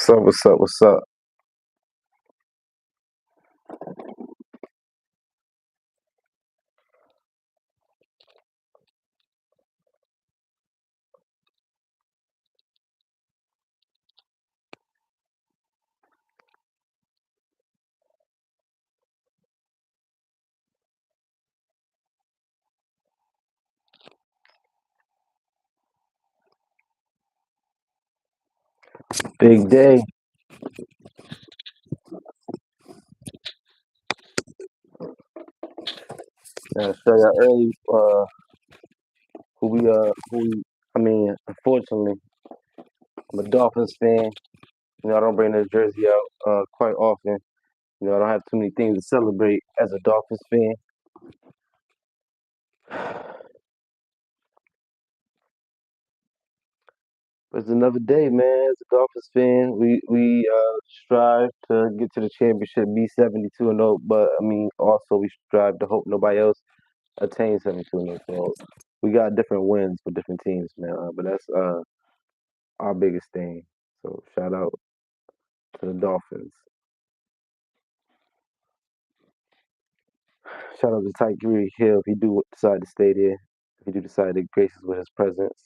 What's up? What's up? What's up? Big day. Show y'all early. Unfortunately, I'm a Dolphins fan. I don't bring this jersey out quite often. I don't have too many things to celebrate as a Dolphins fan. But it's another day, man. As a Dolphins fan, we strive to get to the championship, be 72-0. But also we strive to hope nobody else attains 72-0. So we got different wins for different teams, man. But that's our biggest thing. So shout out to the Dolphins. Shout out to Tyreek Hill if he do decide to stay there. If he do decide to grace us with his presence.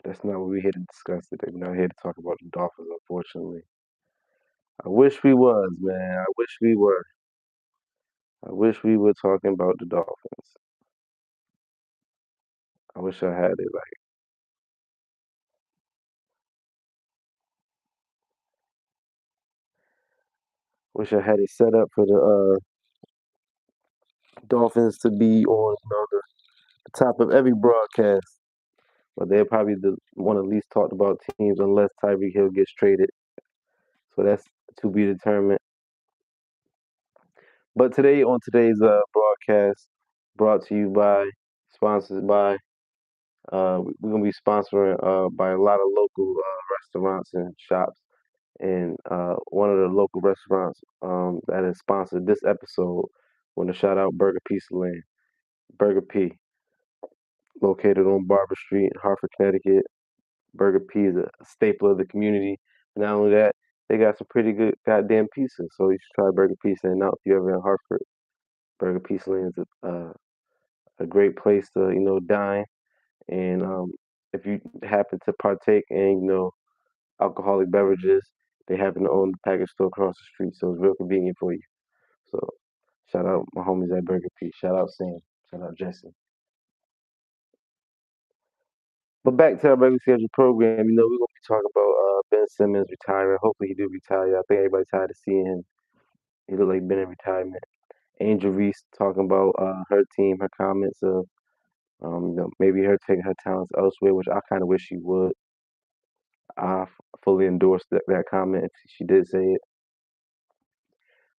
That's not what we're here to discuss today. We're not here to talk about the Dolphins, unfortunately. I wish we was, man. I wish we were. I wish we were talking about the Dolphins. I wish I had it. Like, wish I had it set up for the Dolphins to be on, the top of every broadcast. But they're probably the one of the least talked about teams unless Tyreek Hill gets traded. So that's to be determined. But today, on today's broadcast, brought to you by, sponsored by, we're gonna be sponsoring by a lot of local restaurants and shops, and one of the local restaurants that has sponsored this episode. Want to shout out Burger Piece Land, Burger P, located on Barber Street in Hartford, Connecticut. Burger P is a staple of the community. Not only that, they got some pretty good goddamn pieces. So you should try Burger Piece Land out if you're ever in Hartford. Burger Piece Land is a great place to dine, and if you happen to partake in alcoholic beverages, they happen to own the package store across the street, so it's real convenient for you. So shout out my homies at Burger P. Shout out Sam. Shout out Jesse. But back to our regular scheduled program, we're gonna be talking about Ben Simmons retiring. Hopefully he do retire. I think everybody's tired of seeing him. He look like Ben in retirement. Angel Reese talking about her team, her comments of maybe her taking her talents elsewhere, which I kind of wish she would. Fully endorse that comment if she did say it.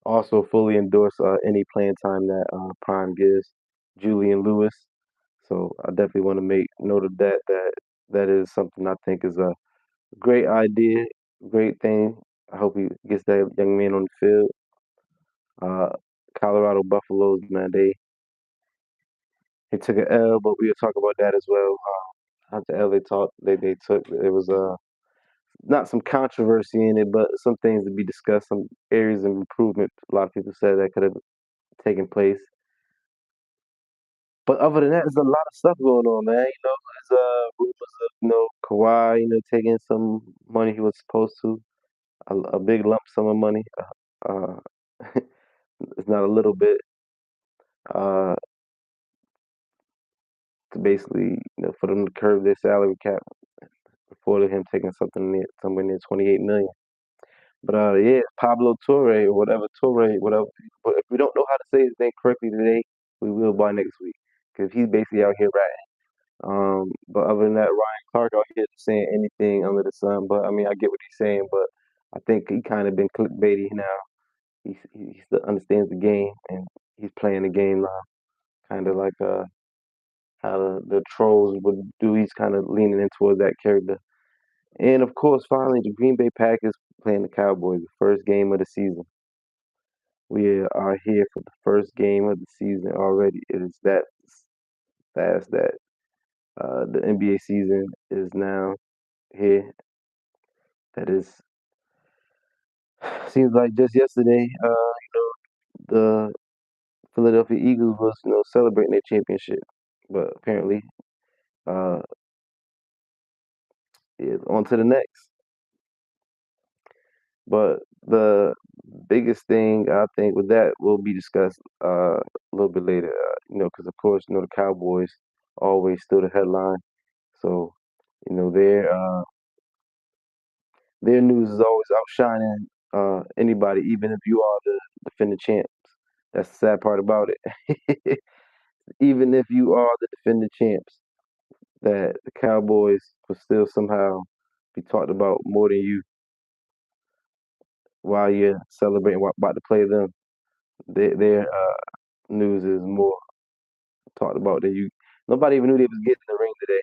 Also, fully endorse any playing time that Prime gives Julian Lewis. So I definitely want to make note of that. That is something I think is a great idea, great thing. I hope he gets that young man on the field. Uh, Colorado Buffaloes, man, they took an L, but we'll talk about that as well. How the L they took. It was not some controversy in it, but some things to be discussed, some areas of improvement. A lot of people said that could have taken place. But other than that, there's a lot of stuff going on, man. There's rumors of Kawhi, taking some money he was supposed to, a big lump sum of money. Uh, it's not a little bit. Uh, to basically, for them to curb their salary cap before him taking somewhere near 28 million. But yeah, Pablo Torre or whatever Torre, whatever. But if we don't know how to say his name correctly today, we will by next week because he's basically out here ratting. But other than that, Ryan Clark out here saying anything under the sun. But I get what he's saying, but I think he kind of been clickbaity now. He still understands the game and he's playing the game now, kind of like how the trolls would do. He's kind of leaning in towards that character. And of course, finally, the Green Bay Packers playing the Cowboys, the first game of the season. We are here for the first game of the season already. It is that fast that The NBA season is now here. That is seems like just yesterday, the Philadelphia Eagles was celebrating their championship, but apparently, uh, yeah, on to the next. But the biggest thing I think with that will be discussed a little bit later. Because of course, the Cowboys always still the headline. So, their news is always outshining anybody, even if you are the defending champs. That's the sad part about it. Even if you are the defending champs, that the Cowboys will still somehow be talked about more than you while you're celebrating about to play them. Their news is more talked about than you. Nobody even knew they was getting in the ring today.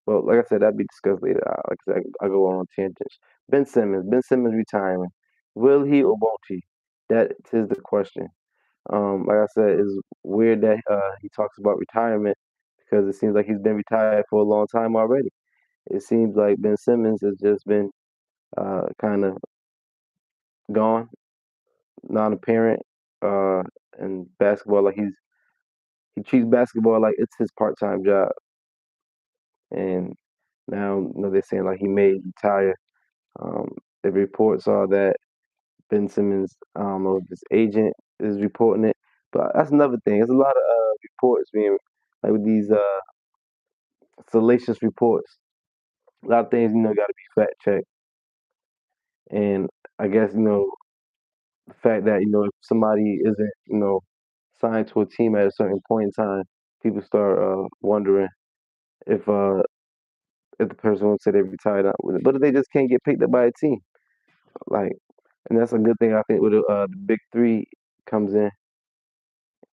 Well, like I said, that'd be discussed later. Like I said, I go on tangents. Ben Simmons retiring. Will he or won't he? That is the question. Like I said, it's weird that he talks about retirement because it seems like he's been retired for a long time already. It seems like Ben Simmons has just been kind of gone, non-apparent, uh, in basketball. Like he treats basketball like it's his part-time job, and now they're saying like he may retire. Um, the reports are that Ben Simmons, I don't know if his agent is reporting it, but that's another thing. There's a lot of reports being like with these salacious reports. A lot of things got to be fact checked, and I guess the fact that if somebody isn't signed to a team at a certain point in time, people start wondering if uh if the person wants to say they retired out with it, but if they just can't get picked up by a team, like, and that's a good thing I think with the big three comes in,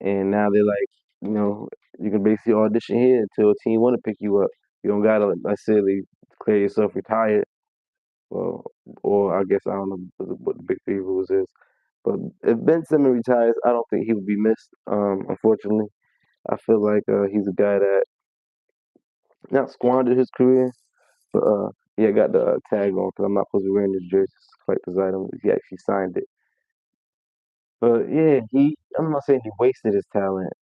and now they're like, you know, you can basically audition here until a team want to pick you up. You don't gotta necessarily declare yourself retired. Well, or I guess I don't know what the big three rules is. But if Ben Simmons retires, I don't think he would be missed. Unfortunately, I feel like he's a guy that not squandered his career, but yeah, got the tag on because I'm not supposed to be wearing this jersey to collect his item. He actually signed it. But yeah, I'm not saying he wasted his talent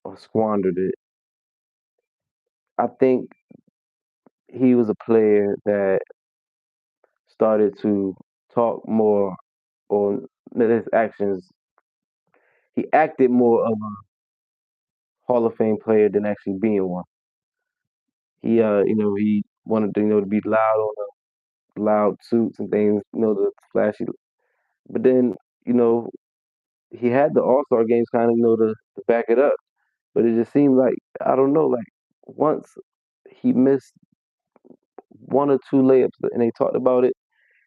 or squandered it. I think he was a player that started to talk more on his actions. He acted more of a Hall of Fame player than actually being one. He wanted to be loud on the loud suits and things, the flashy. But then, you know, he had the All Star games kind of, to back it up. But it just seemed like I don't know, like once he missed one or two layups, and they talked about it.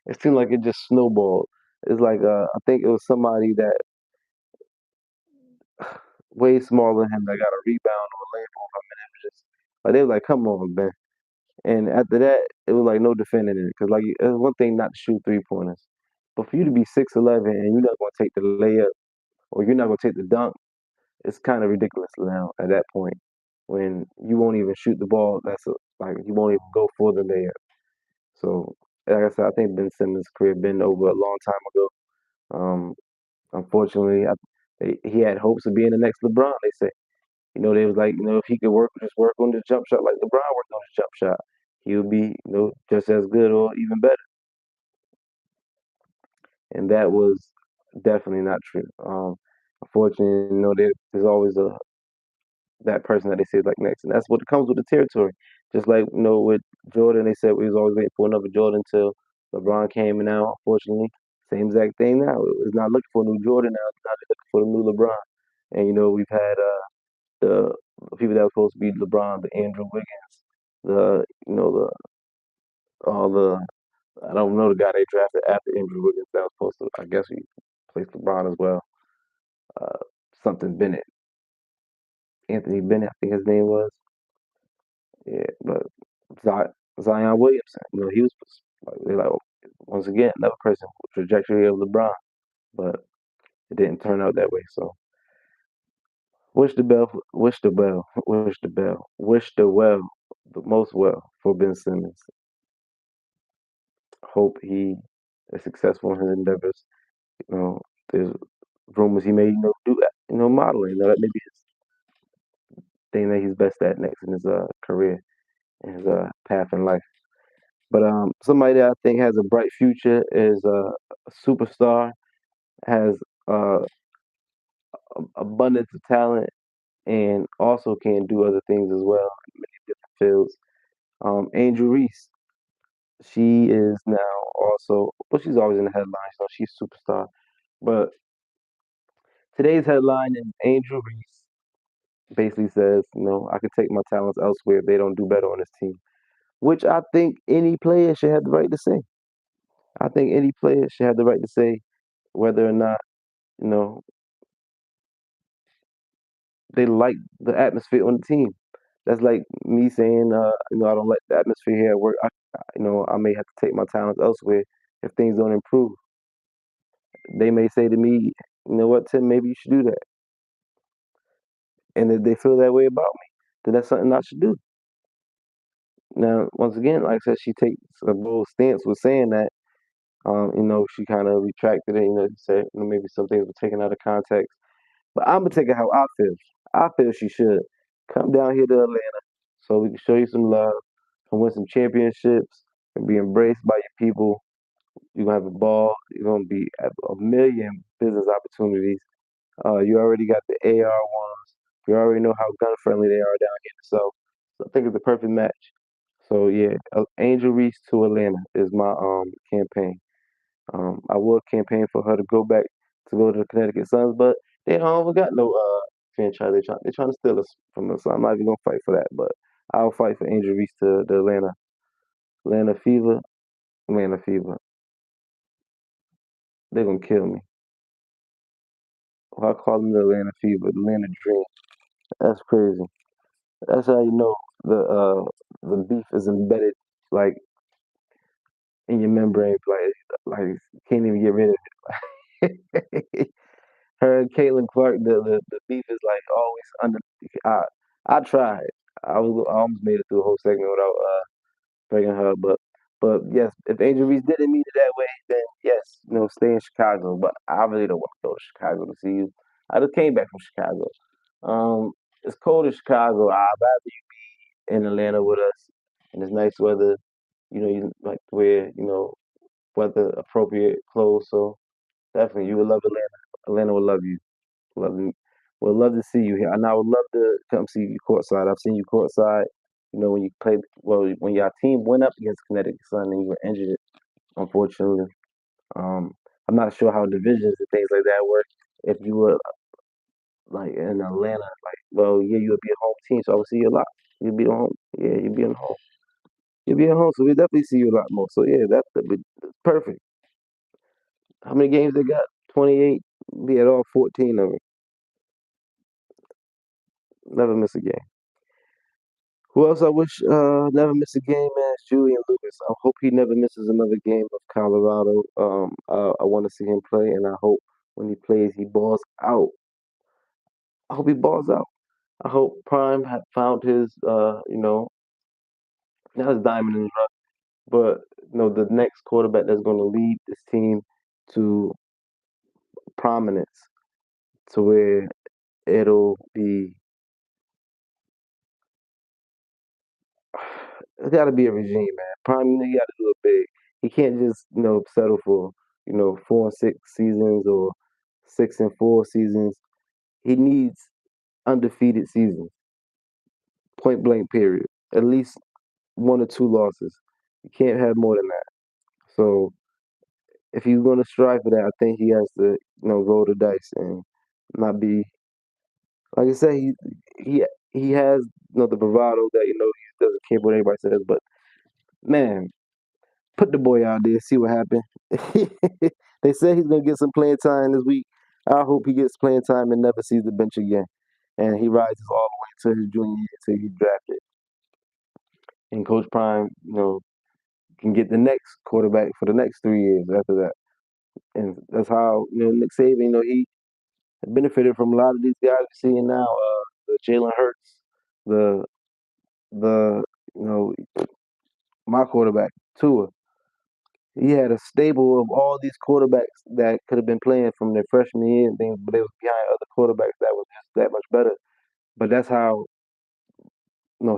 It seemed like it just snowballed. It's like I think it was somebody that way smaller than him that got a rebound or a layup over him, and it was just like they were like, "Come on, Ben." And after that, it was like no defending it because like it's one thing not to shoot 3 pointers, but for you to be 6'11" and you're not going to take the layup or you're not going to take the dunk, it's kind of ridiculous now at that point when you won't even shoot the ball. Like you won't even go for the layup. So like I said, I think Ben Simmons' career been over a long time ago. Um, Unfortunately, he had hopes of being the next LeBron. They say, they was like, if he could just work on the jump shot like LeBron worked on his jump shot, he would be, just as good or even better. And that was definitely not true. Unfortunately, there's always that person that they say is like next, and that's what comes with the territory. Just like with Jordan, they said we was always waiting for another Jordan until LeBron came, and now unfortunately, same exact thing now. It's not looking for a new Jordan now. It's not looking for the new LeBron. And we've had the people that were supposed to be LeBron, the Andrew Wiggins, the all the I don't know the guy they drafted after Andrew Wiggins that was supposed to. I guess he placed LeBron as well. Uh, Something Bennett, Anthony Bennett, I think his name was. Yeah, but Zion Williamson, he was like, they're like once again another person with trajectory of LeBron, but it didn't turn out that way. So wish the bell, wish the bell, wish the bell, wish the well the most well for Ben Simmons. Hope he is successful in his endeavors. You know, there's rumors he may, do that, modeling. That may be his thing that he's best at next in his career and his path in life. But somebody that I think has a bright future is a superstar, has uh, abundance of talent, and also can do other things as well in many different fields. Angel Reese, she is now also, well, she's always in the headlines, so she's a superstar. But today's headline is Angel Reese basically says, I could take my talents elsewhere if they don't do better on this team, which I think any player should have the right to say. I think any player should have the right to say whether or not, you know, they like the atmosphere on the team. That's like me saying, I don't like the atmosphere here at work. I may have to take my talents elsewhere if things don't improve. They may say to me, you know what, Tim, maybe you should do that. And if they feel that way about me, then that's something I should do. Now, once again, like I said, she takes a bold stance with saying that. She kind of retracted it. She said, maybe some things were taken out of context. But I'm gonna take it how I feel. I feel she should come down here to Atlanta so we can show you some love and win some championships and be embraced by your people. You're gonna have a ball. You're gonna be at a million business opportunities. You already got the AR ones. You already know how gun friendly they are down here. So I think it's the perfect match. So yeah, Angel Reese to Atlanta is my campaign. I would campaign for her to go to the Connecticut Suns, but they don't got no franchise. They're trying to steal us from us. So I'm not even gonna fight for that, but I'll fight for Angel Reese to the Atlanta Fever. Atlanta Fever. They're gonna kill me. I call them the Atlanta Fever, the Atlanta Dream. That's crazy. That's how you know the beef is embedded like in your membrane, like you can't even get rid of it. Her and Caitlin Clark, the beef is like always under. I I tried. I almost made it through a whole segment without breaking her, but yes, if Angel Reese didn't mean it that way, then yes, stay in Chicago. But I really don't want to go to Chicago to see you. I just came back from Chicago. Um, it's cold in Chicago. I'd rather you in Atlanta with us, and it's nice weather. You like to wear weather appropriate clothes. So definitely, you would love Atlanta. Atlanta would love you. Love you. Would love to see you here, and I would love to come see you courtside. I've seen you courtside. When you played, well, when your team went up against Connecticut Sun and you were injured, unfortunately. Um, I'm not sure how divisions and things like that work. If you were like in Atlanta, well, yeah, you would be a home team, so I would see you a lot. You'd be at home, yeah, you'd be at home. You'd be at home, so we definitely see you a lot more. So yeah, that'd be perfect. How many games they got? 28. Be at all 14 of them. Never miss a game. Who else I wish never miss a game, man? Is Julian Lewis. I hope he never misses another game of Colorado. I want to see him play, and I hope when he plays, he balls out. I hope he balls out. I hope Prime had found his, not his diamond in the rough, but the next quarterback that's going to lead this team to prominence, to where it'll be. It's got to be a regime, man. Prime, you got to do it big. He can't just, settle for, 4 and 6 seasons or 6 and 4 seasons. He needs undefeated seasons, point blank, period. At least 1 or 2 losses. You can't have more than that. So if he's going to strive for that, I think he has to, roll the dice and not be, like I said, he has, the bravado that, he doesn't care what anybody says, but man, put the boy out there, see what happens. They say he's gonna get some playing time this week. I hope he gets playing time and never sees the bench again. And he rises all the way to his junior year till he's drafted. And Coach Prime, can get the next quarterback for the next 3 years after that. And that's how, Nick Saban, he benefited from a lot of these guys we're seeing now. The Jalen Hurts, the the You know, my quarterback, Tua, he had a stable of all these quarterbacks that could have been playing from their freshman year and things, but they was behind other quarterbacks that was just that much better. But that's how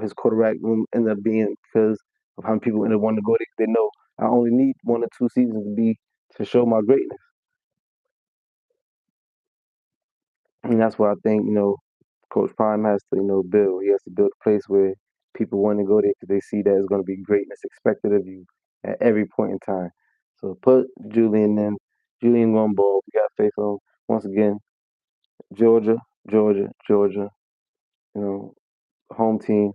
his quarterback room ended up being because of how many people ended up wanting to go there. They know I only need 1 or 2 seasons to show my greatness, and that's why I think Coach Prime has to build. He has to build a place where people want to go there because they see that it's going to be greatness expected of you at every point in time. So put Julian in. Julian one ball. We got faith in him. Once again, Georgia, Georgia, Georgia. You know, home team.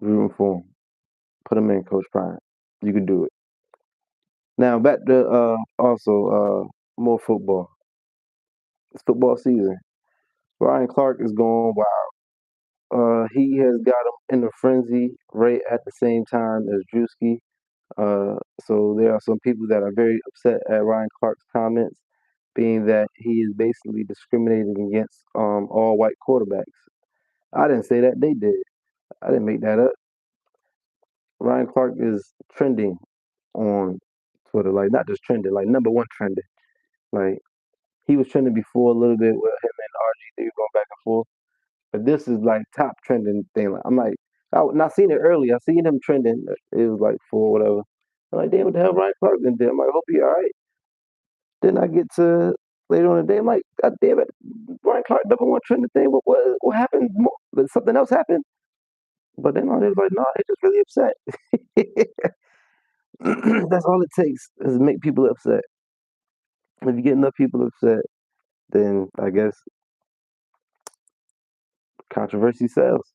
Rooting for him. Put him in, Coach Prime. You can do it. Now back to more football. It's football season. Ryan Clark is going wild. He has got him in a frenzy right at the same time as Drewski. So there are some people that are very upset at Ryan Clark's comments, being that he is basically discriminating against all white quarterbacks. I didn't say that; they did. I didn't make that up. Ryan Clark is trending on Twitter, like not just trending, like number one trending. Like he was trending before a little bit with him and RG3 going back and forth, but this is like top trending thing. Like, I'm like, not seen it early. I seen him trending. It was like for whatever. I'm like, damn, what the hell Ryan Clark done did? I'm like, hope he all right. Then I get to later on in the day. I'm like, God damn it, Ryan Clark number one trending thing. What happened? Did something else happen? But then on it was like, no, they just really upset. That's all it takes is make people upset. If you get enough people upset, then I guess controversy sells.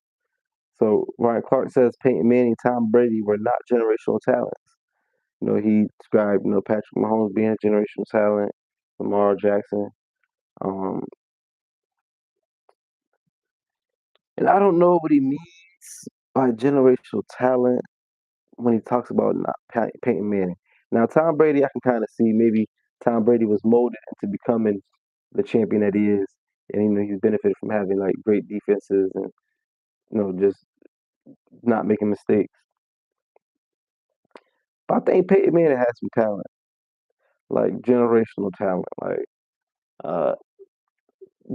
So Ryan Clark says Peyton Manning, Tom Brady were not generational talents. He described Patrick Mahomes being a generational talent, Lamar Jackson, um, and I don't know what he means by generational talent when he talks about not Peyton Manning. Now Tom Brady, I can kind of see maybe Tom Brady was molded into becoming the champion that he is, and he's benefited from having like great defenses and just not making mistakes. But I think Peyton Manning has some talent, like generational talent, like uh,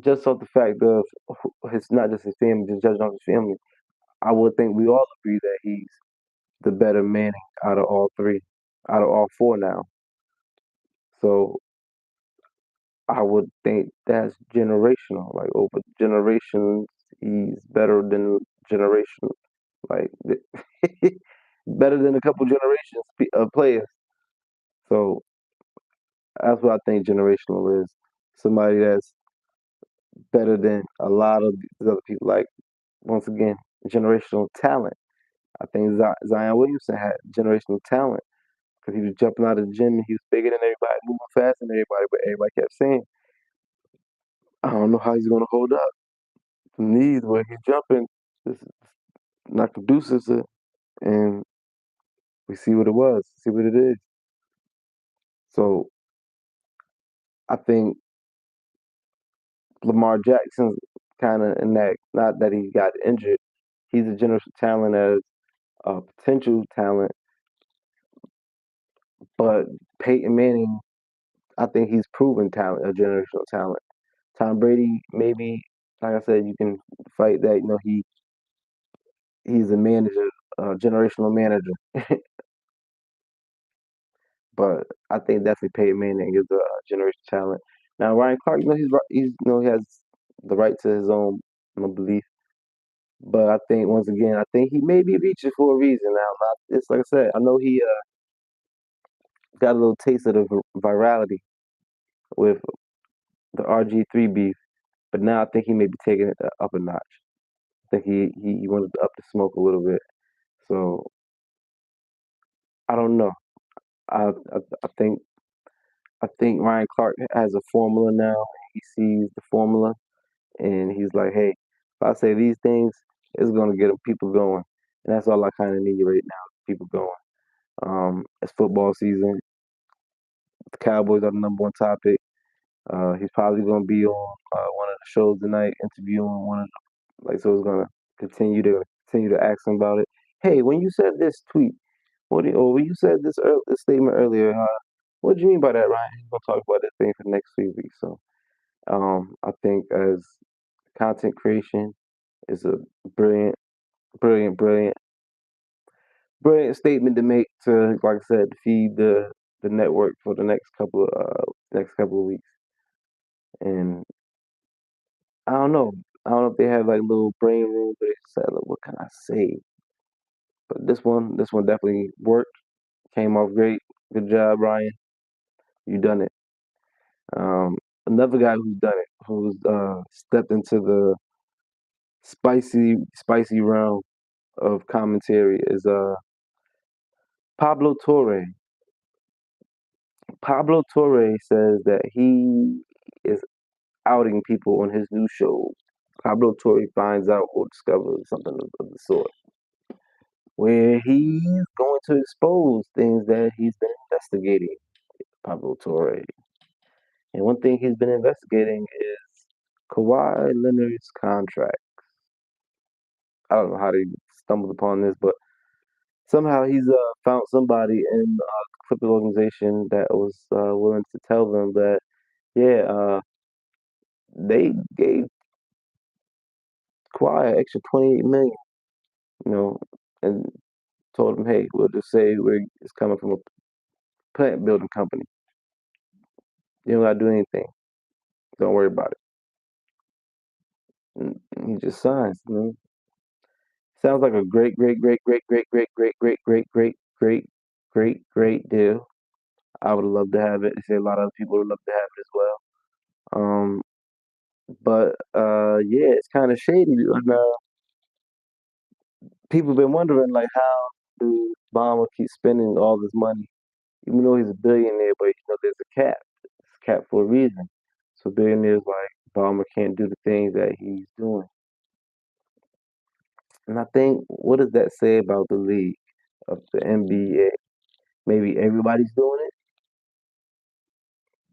just off the fact of his not just his family, just judging off his family. I would think we all agree that he's the better Manning out of all three, out of all four now. So I would think that's generational. Like over generations, he's better than generation, like better than a couple generations of players. So that's what I think generational is. Somebody that's better than a lot of these other people. Like once again, generational talent. I think Zion Williamson had generational talent because he was jumping out of the gym and he was bigger than everybody, moving faster than everybody. But everybody kept saying, I don't know how he's going to hold up. The knees where he's jumping is not conducive to, and we see what it was, see what it is. So I think Lamar Jackson's kind of in that, not that he got injured, he's a generational talent as a potential talent, but Peyton Manning, I think he's proven talent, a generational talent. Tom Brady, maybe, like I said, you can fight that. He's a manager, a generational manager. But I think definitely Peyton Manning is a generational talent. Now Ryan Clark, he has the right to his own belief. But I think once again, I think he may be reaching for a reason now. It's like I said, I know he got a little taste of the virality with the RG3 beef, but now I think he may be taking it up a notch. I think he wanted to up the smoke a little bit. So I don't know. I think Ryan Clark has a formula now. He sees the formula and he's like, hey, if I say these things, it's gonna get people going, and that's all I kind of need right now, people going. It's football season. The Cowboys are the number one topic. He's probably gonna be on one of the shows tonight, interviewing one of like so. It's gonna continue to ask him about it. "Hey, when you said this tweet, or when you said this statement earlier, what do you mean by that, Ryan? We're gonna talk about that thing for the next 3 weeks." So, I think as content creation is a brilliant, brilliant, brilliant, brilliant statement to make to, like I said, feed the network for the next couple of weeks. And I don't know. I don't know if they have like little brain room, but they said, like, what can I say? But this one definitely worked. Came off great. Good job, Ryan. You done it. Um, Another guy who's done it, who's stepped into the spicy realm of commentary is Pablo Torre. Pablo Torre says that he is outing people on his new show. Pablo Torre finds out or discovers something of the sort, where he's going to expose things that he's been investigating. Pablo Torre, and one thing he's been investigating is Kawhi Leonard's contract. I don't know how they stumbled upon this, but somehow he's found somebody in the Clippers organization that was willing to tell them that, yeah, they gave Kawhi an extra 28 million, you know, and told him, hey, we'll just say it's coming from a plant building company. You don't gotta do anything. Don't worry about it. And he just signs. Sounds like a great, great, great, great, great, great, great, great, great, great, great, great, great deal. I would love to have it. They say a lot of other people would love to have it as well. But yeah, it's kind of shady. And, people been wondering like how do Obama keep spending all this money, even though he's a billionaire, but there's a cap. It's capped for a reason. So billionaires like Obama can't do the things that he's doing. And I think, what does that say about the league of the NBA? Maybe everybody's doing it.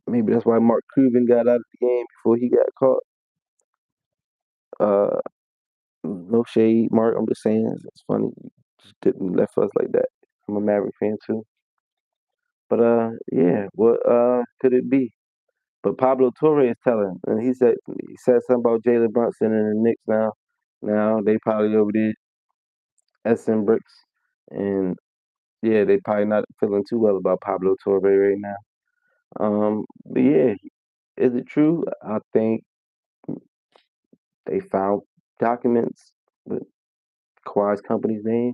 Maybe that's why Mark Cuban got out of the game before he got caught. Uh, no shade, Mark. I'm just saying it's funny. You just didn't left us like that. I'm a Maverick fan too. But yeah, what could it be? But Pablo Torre is telling, and he said something about Jalen Brunson and the Knicks now. Now they probably over there SM bricks, and yeah, they probably not feeling too well about Pablo Torre right now. But yeah, is it true? I think they found documents with Kawhi's company's name,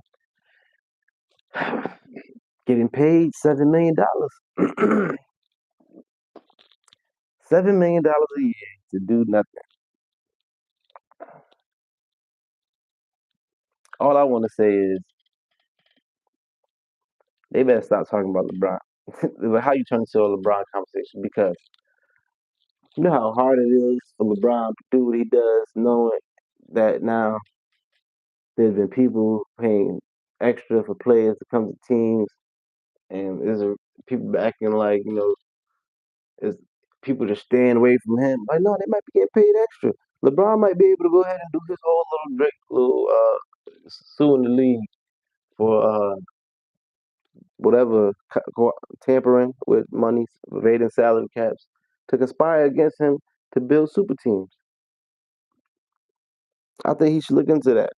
getting paid $7 million, $7 million a year to do nothing. All I want to say is they better stop talking about LeBron. How you turn into a LeBron conversation? Because you know how hard it is for LeBron to do what he does, knowing that now there's been people paying extra for players to come to teams, and people acting like it's people just staying away from him. Like no, they might be getting paid extra. LeBron might be able to go ahead and do his whole little Drake little suing the league for whatever tampering with money, evading salary caps, to conspire against him to build super teams. I think he should look into that.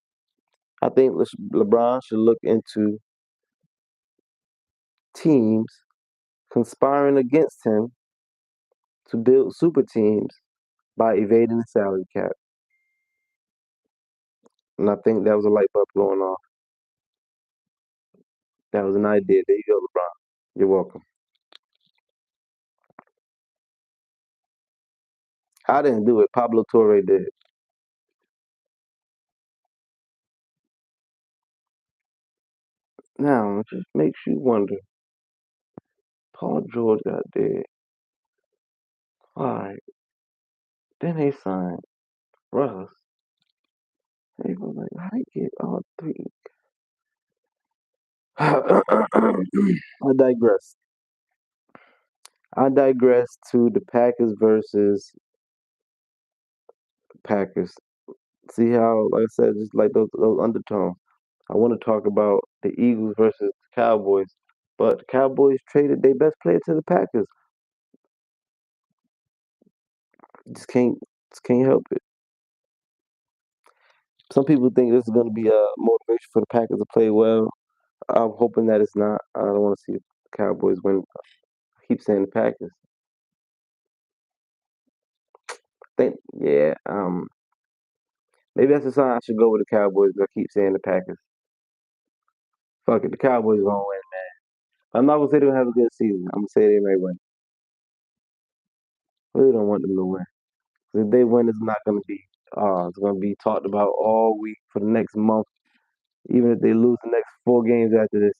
I think LeBron should look into teams conspiring against him to build super teams by evading the salary cap. And I think that was a light bulb going off. That was an idea. There you go, LeBron. You're welcome. I didn't do it. Pablo Torre did. Now, it just makes you wonder. Paul George got there. Why? Then they signed Russ. They were like, how they get all three? I digress. I digress to the Packers versus Packers. See how, like I said, just like those undertones. I want to talk about the Eagles versus the Cowboys, but the Cowboys traded their best player to the Packers. Just can't help it. Some people think this is going to be a motivation for the Packers to play well. I'm hoping that it's not. I don't want to see the Cowboys win. I keep saying the Packers. Yeah. Maybe that's a sign I should go with the Cowboys. But I keep saying the Packers. Fuck it, the Cowboys gonna win. I'm not gonna say they're gonna have a good season. I'm gonna say they may win. I really don't want them to win. 'Cause if they win, it's not gonna be. It's gonna be talked about all week for the next month. Even if they lose the next 4 games after this,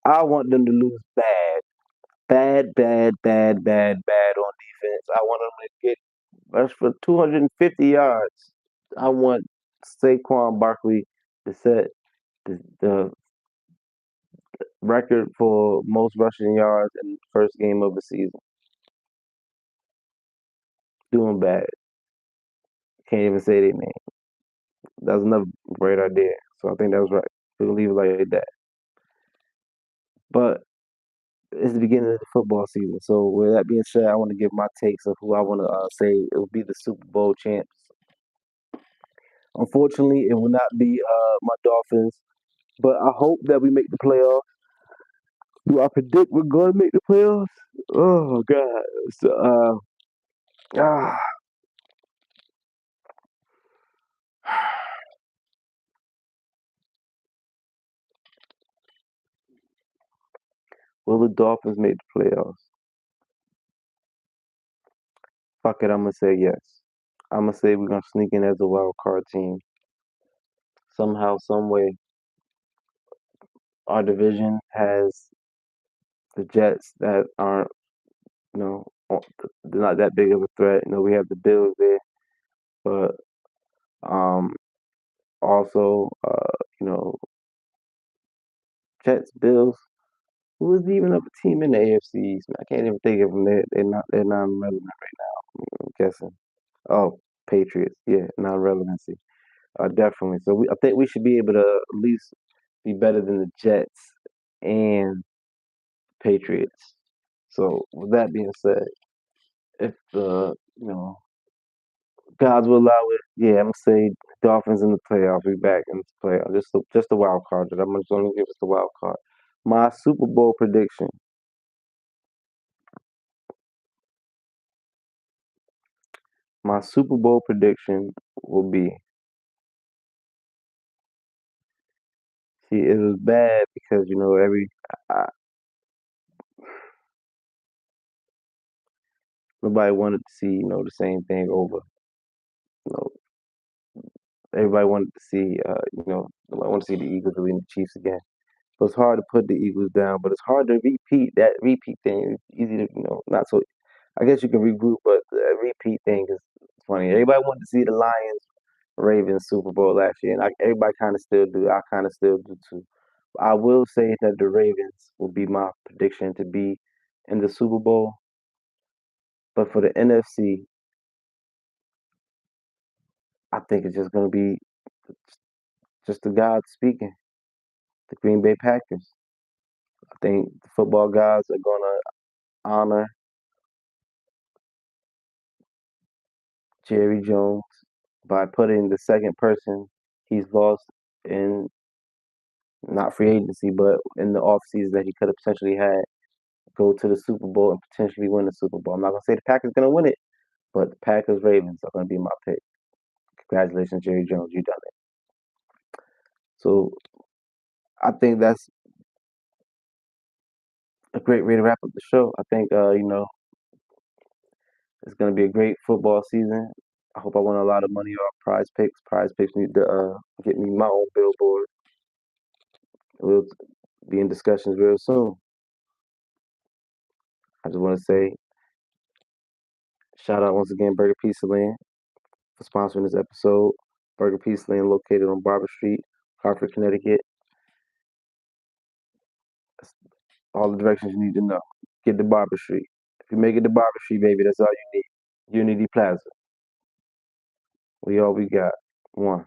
I want them to lose bad, bad, bad, bad, bad, bad on defense. I want them to get rush for 250 yards. I want Saquon Barkley to set the record for most rushing yards in the first game of the season. Doing bad. Can't even say their name. That was another great idea. So I think that was right. We'll leave it like that. But it's the beginning of the football season. So with that being said, I want to give my takes of who I want to say it will be the Super Bowl champs. Unfortunately, it will not be my Dolphins, but I hope that we make the playoffs. Do I predict we're going to make the playoffs? Oh God! So, ah, will the Dolphins make the playoffs? Fuck it, I'm gonna say yes. I'm gonna say we're gonna sneak in as a wild card team somehow, some way. Our division has the Jets that aren't, they're not that big of a threat. We have the Bills there, but um, also, Jets, Bills. Who is even of a team in the AFC East? Man, I can't even think of them. They're non-relevant right now. I'm guessing. Oh, Patriots. Yeah, non-relevancy. Definitely. So I think we should be able to at least be better than the Jets and Patriots. So with that being said, if God's will allow it, yeah, I'm gonna say Dolphins in the playoffs. We back in the playoffs. Just the wild card. I'm just gonna give us the wild card. My Super Bowl prediction. My Super Bowl prediction will be. See, it was bad because I, nobody wanted to see the same thing over. You know, everybody wanted to see nobody wanted to see the Eagles win the Chiefs again. So it's hard to put the Eagles down, but it's hard to repeat that repeat thing. It's easy to not so. I guess you can regroup, but the repeat thing is funny. Everybody wanted to see the Lions Ravens Super Bowl last year, and everybody kind of still do. I kind of still do too. I will say that the Ravens will be my prediction to be in the Super Bowl, but for the NFC, I think it's just going to be just the gods speaking. The Green Bay Packers. I think the football gods are going to honor Jerry Jones by putting the second person he's lost in not free agency, but in the offseason that he could have potentially had go to the Super Bowl and potentially win the Super Bowl. I'm not gonna say the Packers gonna win it, but the Packers Ravens are gonna be my pick. Congratulations, Jerry Jones, you done it. So I think that's a great way to wrap up the show. I think it's gonna be a great football season. I hope I win a lot of money off Prize Picks. Prize Picks need to get me my own billboard. We'll be in discussions real soon. I just want to say shout out once again Burger Pizza Land for sponsoring this episode. Burger Pizza Land located on Barber Street, Hartford, Connecticut. That's all the directions you need to know. Get to Barber Street. If you make it to Barber Street, baby, that's all you need. Unity Plaza. We all we got. One.